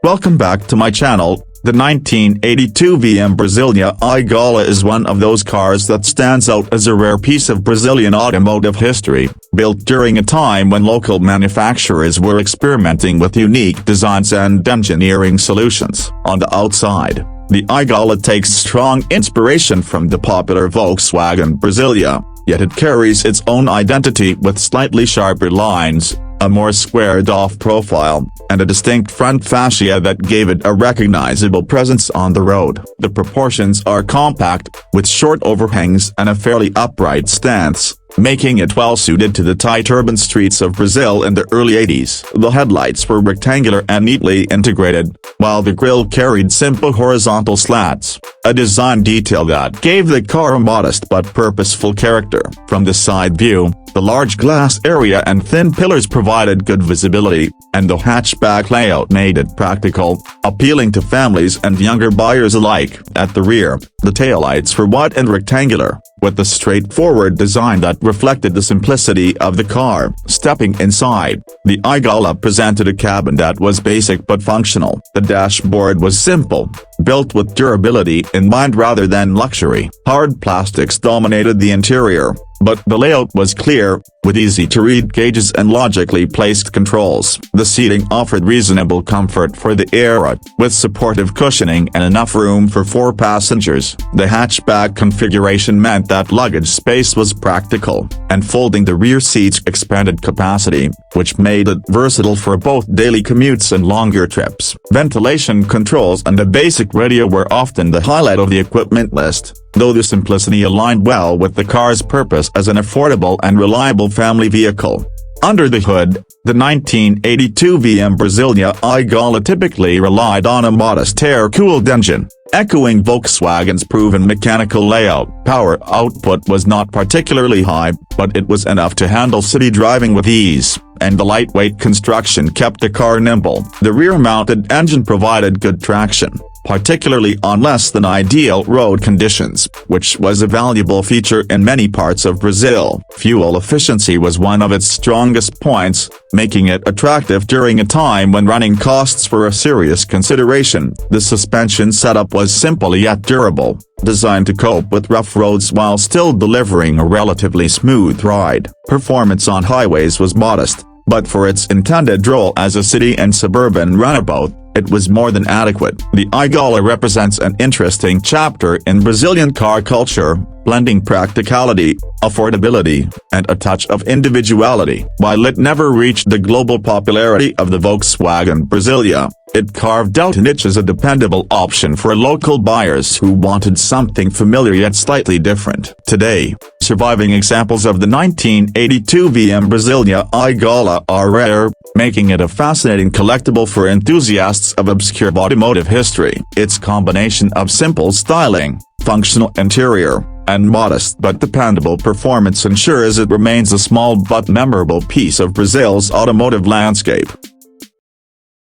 Welcome back to my channel. The 1982 VW Brasilia Igala is one of those cars that stands out as a rare piece of Brazilian automotive history, built during a time when local manufacturers were experimenting with unique designs and engineering solutions. On the outside, the Igala takes strong inspiration from the popular Volkswagen Brasília, yet it carries its own identity with slightly sharper lines, a more squared-off profile, and a distinct front fascia that gave it a recognizable presence on the road. The proportions are compact, with short overhangs and a fairly upright stance, making it well-suited to the tight urban streets of Brazil in the early 80s. The headlights were rectangular and neatly integrated, while the grille carried simple horizontal slats, a design detail that gave the car a modest but purposeful character. From the side view, the large glass area and thin pillars provided good visibility, and the hatchback layout made it practical, appealing to families and younger buyers alike. At the rear, the taillights were wide and rectangular, with a straightforward design that reflected the simplicity of the car. Stepping inside, the Igala presented a cabin that was basic but functional. The dashboard was simple, built with durability in mind rather than luxury. Hard plastics dominated the interior, but the layout was clear, with easy-to-read gauges and logically placed controls. The seating offered reasonable comfort for the era, with supportive cushioning and enough room for 4 passengers. The hatchback configuration meant that luggage space was practical, and folding the rear seats expanded capacity, which made it versatile for both daily commutes and longer trips. Ventilation controls and a basic radio were often the highlight of the equipment list, though the simplicity aligned well with the car's purpose as an affordable and reliable family vehicle. Under the hood, the 1982 VW Brasilia Igala typically relied on a modest air-cooled engine, echoing Volkswagen's proven mechanical layout. Power output was not particularly high, but it was enough to handle city driving with ease, and the lightweight construction kept the car nimble. The rear-mounted engine provided good traction, particularly on less than ideal road conditions, which was a valuable feature in many parts of Brazil. Fuel efficiency was one of its strongest points, making it attractive during a time when running costs were a serious consideration. The suspension setup was simple yet durable, designed to cope with rough roads while still delivering a relatively smooth ride. Performance on highways was modest, but for its intended role as a city and suburban runabout, it was more than adequate. The Igala represents an interesting chapter in Brazilian car culture, blending practicality, affordability, and a touch of individuality. While it never reached the global popularity of the Volkswagen Brasilia, it carved out a niche as a dependable option for local buyers who wanted something familiar yet slightly different. Today, surviving examples of the 1982 VW Brasilia Igala are rare, making it a fascinating collectible for enthusiasts of obscure automotive history. Its combination of simple styling, functional interior, and modest but dependable performance ensures it remains a small but memorable piece of Brazil's automotive landscape.